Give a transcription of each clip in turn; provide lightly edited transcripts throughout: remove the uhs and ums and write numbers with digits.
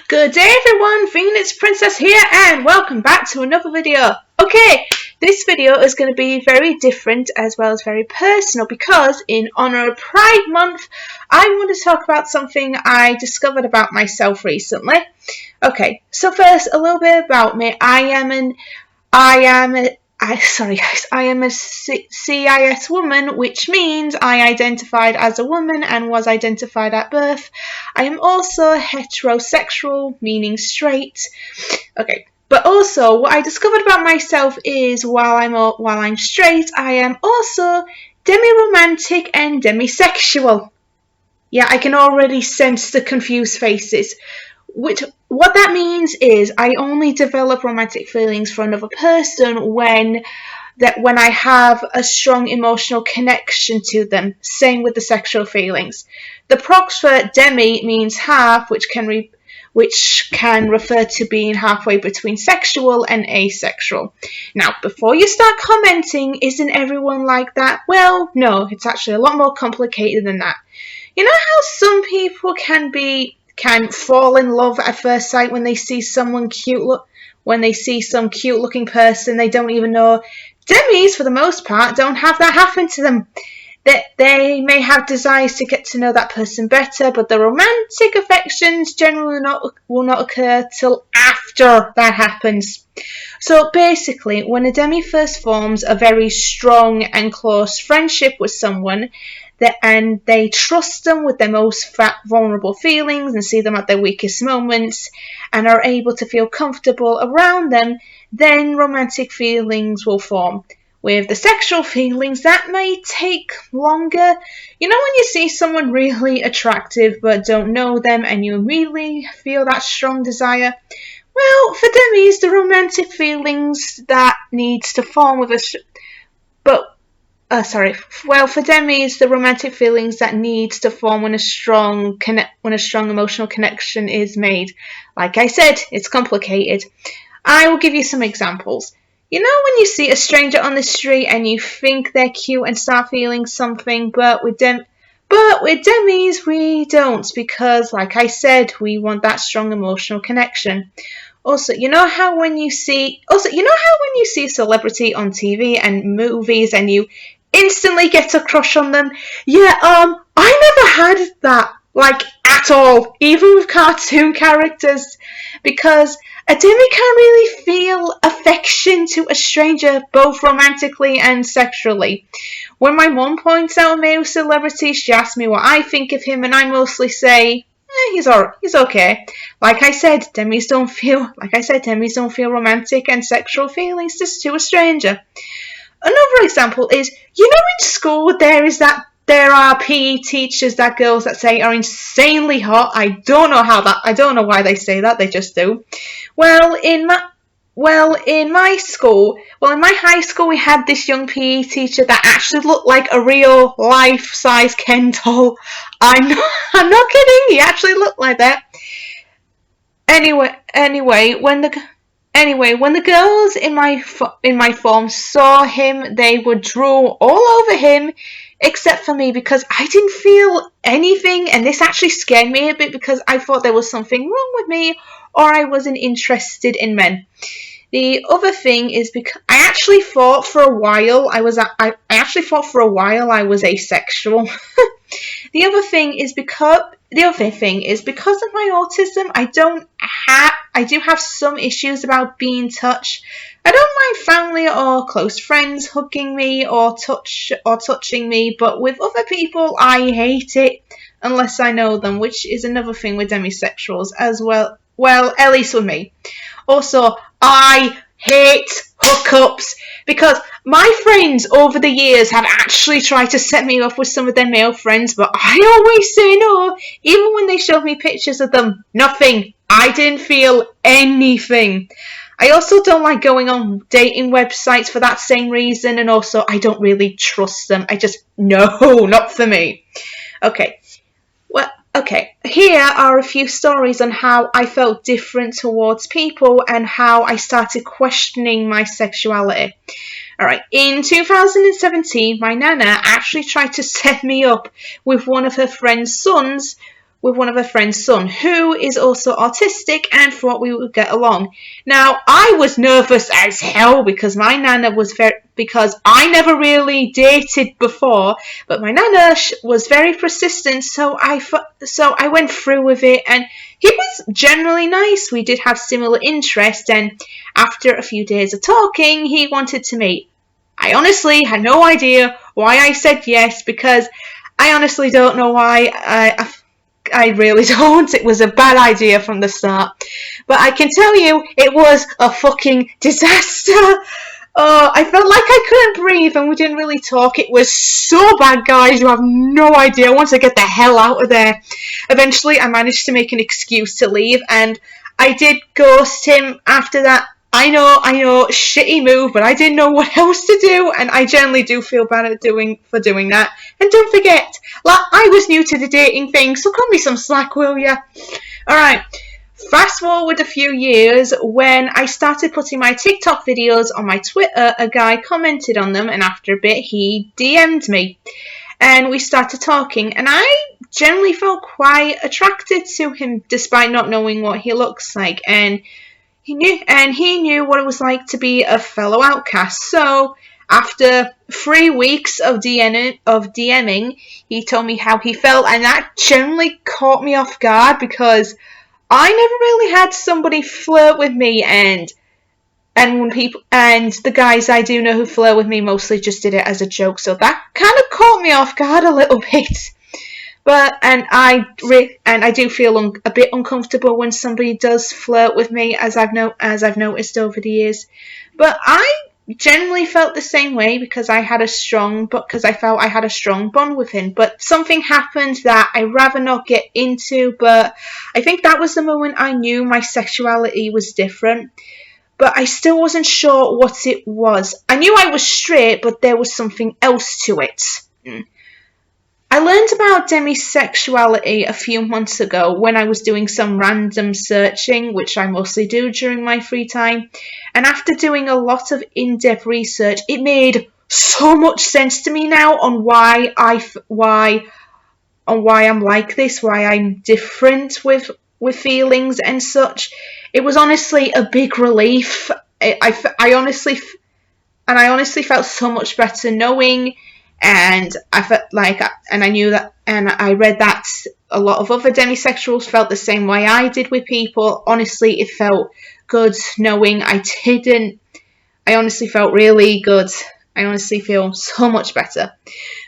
Good day everyone, Phoenix Princess here and welcome back to another video. Okay, this video is going to be very different as well as very personal because in honour of Pride Month I want to talk about something I discovered about myself recently. Okay, so first a little bit about me. I am a CIS woman, which means I identified as a woman and was identified at birth. I am also heterosexual, meaning straight. Okay, but also what I discovered about myself is while I'm straight, I am also demi-romantic and demisexual. Yeah, I can already sense the confused faces. What that means is I only develop romantic feelings for another person when I have a strong emotional connection to them. Same with the sexual feelings. The prox for demi means half, which can refer to being halfway between sexual and asexual. Now, before you start commenting, isn't everyone like that? Well, no, it's actually a lot more complicated than that. You know how some people can fall in love at first sight when they see some cute looking person they don't even know. Demis, for the most part, don't have that happen to them. They may have desires to get to know that person better, but the romantic affections generally will not occur till after that happens. So basically, when a demi first forms a very strong and close friendship with someone, and they trust them with their most vulnerable feelings and see them at their weakest moments and are able to feel comfortable around them, then romantic feelings will form. With the sexual feelings, that may take longer. You know when you see someone really attractive but don't know them and you really feel that strong desire? Well, for demis, the romantic feelings that needs to form with a for demis, the romantic feelings that needs to form when a strong emotional connection is made. Like I said, it's complicated. I will give you some examples. You know when you see a stranger on the street and you think they're cute and start feeling something, but with demis we don't, because like I said, we want that strong emotional connection. Also, you know how when you see a celebrity on TV and movies and you instantly get a crush on them? Yeah, I never had that, like, at all, even with cartoon characters, because a demi can really feel affection to a stranger, both romantically and sexually. When my mom points out a male celebrity, she asks me what I think of him, and I mostly say, he's okay. Like I said, demis don't feel romantic and sexual feelings to a stranger. Another example is, you know, in school there are PE teachers that girls that say are insanely hot. I don't know why they say that, they just do. In my high school, we had this young PE teacher that actually looked like a real life-size Ken doll. I'm not kidding. He actually looked like that. Anyway, when the girls in my form saw him, they would drool all over him, except for me, because I didn't feel anything, and this actually scared me a bit because I thought there was something wrong with me, or I wasn't interested in men. The other thing is because I actually thought for a while I was asexual. The other thing is because of my autism, I do have some issues about being touched. I don't mind family or close friends hugging me or touching me, but with other people I hate it unless I know them, which is another thing with demisexuals as well. Well, at least with me. Also, I hate hookups because my friends over the years have actually tried to set me up with some of their male friends, but I always say no. Even when they showed me pictures of them, nothing. I didn't feel anything. I also don't like going on dating websites for that same reason, and also I don't really trust them. No, not for me. Okay, here are a few stories on how I felt different towards people and how I started questioning my sexuality. Alright, in 2017, my nana actually tried to set me up with one of her friend's sons, with one of her friend's son, who is also autistic, and thought we would get along. Now, I was nervous as hell because because I never really dated before, but my nana was very persistent, so I went through with it, and he was generally nice. We did have similar interests, and after a few days of talking, he wanted to meet. I honestly had no idea why I said yes, because I honestly don't know why. I really don't. It was a bad idea from the start. But I can tell you, it was a fucking disaster. Oh, I felt like I couldn't breathe and we didn't really talk. It was so bad, guys. You have no idea. I wanted to get the hell out of there. Eventually, I managed to make an excuse to leave, and I did ghost him after that. I know, shitty move, but I didn't know what else to do, and I generally do feel bad at doing that. And don't forget, I was new to the dating thing, so cut me some slack, will ya? Alright, fast forward a few years, when I started putting my TikTok videos on my Twitter, a guy commented on them, and after a bit, he DM'd me. And we started talking, and I generally felt quite attracted to him, despite not knowing what he looks like, and he knew what it was like to be a fellow outcast. So after 3 weeks of DMing, he told me how he felt, and that generally caught me off guard because I never really had somebody flirt with me, and the guys I do know who flirt with me mostly just did it as a joke. So that kind of caught me off guard a little bit. I do feel a bit uncomfortable when somebody does flirt with me, as I've noticed over the years. But I generally felt the same way because I felt I had a strong bond with him. But something happened that I'd rather not get into. But I think that was the moment I knew my sexuality was different. But I still wasn't sure what it was. I knew I was straight, but there was something else to it. I learned about demisexuality a few months ago when I was doing some random searching, which I mostly do during my free time. And after doing a lot of in-depth research, it made so much sense to me now on why I'm like this, why I'm different with feelings and such. It was honestly a big relief. I honestly felt so much better knowing. And I felt like, and I knew that, and I read that a lot of other demisexuals felt the same way I did with people. Honestly, it felt good knowing I didn't. I honestly felt really good. I honestly feel so much better.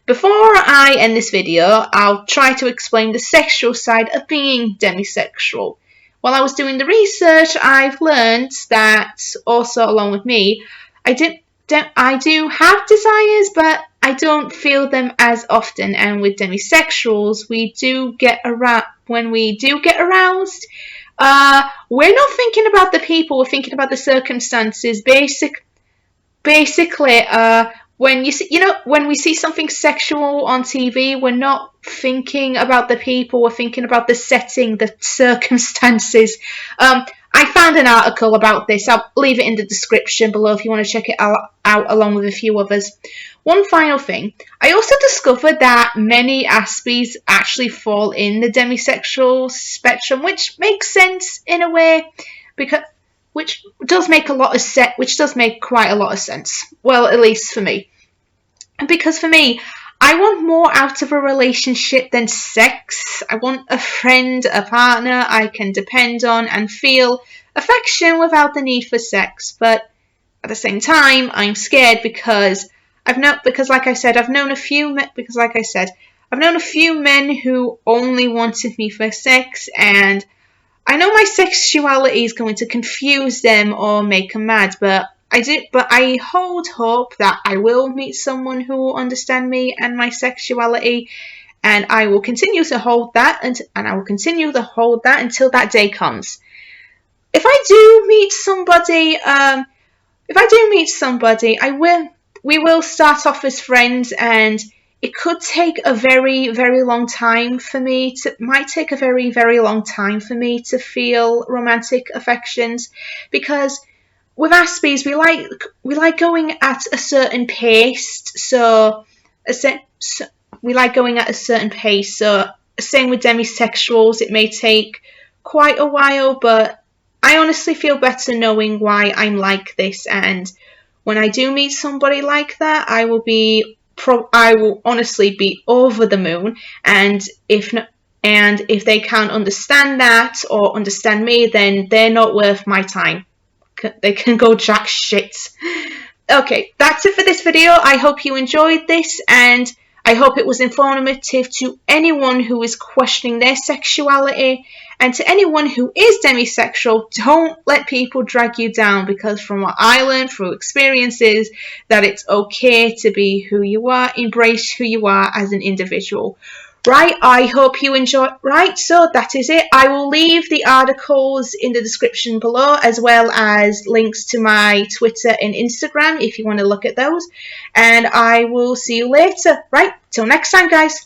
Before I end this video, I'll try to explain the sexual side of being demisexual. While I was doing the research, I've learned that also, along with me, I do have desires, but I don't feel them as often. And with demisexuals, when we do get aroused, we're not thinking about the people, we're thinking about the circumstances. Basically, when we see something sexual on TV, we're not thinking about the people, we're thinking about the setting, the circumstances. I found an article about this. I'll leave it in the description below if you want to check it out along with a few others. One final thing. I also discovered that many Aspies actually fall in the demisexual spectrum, which makes sense in a way, which does make quite a lot of sense. Well, at least for me. Because for me, I want more out of a relationship than sex. I want a friend, a partner I can depend on and feel affection without the need for sex. But at the same time, I'm scared because like I said, I've known a few men who only wanted me for sex, and I know my sexuality is going to confuse them or make them mad, but I hold hope that I will meet someone who will understand me and my sexuality, and I will continue to hold that, and I will continue to hold that until that day comes. If I do meet somebody, we will start off as friends, and it could take a very, very long time for me might take a very, very long time for me to feel romantic affections, because with Aspies, we like going at a certain pace. So we like going at a certain pace. So Same with demisexuals. It may take quite a while, but I honestly feel better knowing why I'm like this. And when I do meet somebody like that, I will honestly be over the moon. And if they can't understand that or understand me, then they're not worth my time. They can go jack shit. Okay, that's it for this video. I hope you enjoyed this, and I hope it was informative to anyone who is questioning their sexuality. And to anyone who is demisexual, don't let people drag you down, because from what I learned through experiences, that it's okay to be who you are, embrace who you are as an individual. Right, I hope you enjoy. Right, so that is it. I will leave the articles in the description below, as well as links to my Twitter and Instagram if you want to look at those. And I will see you later. Right, till next time, guys.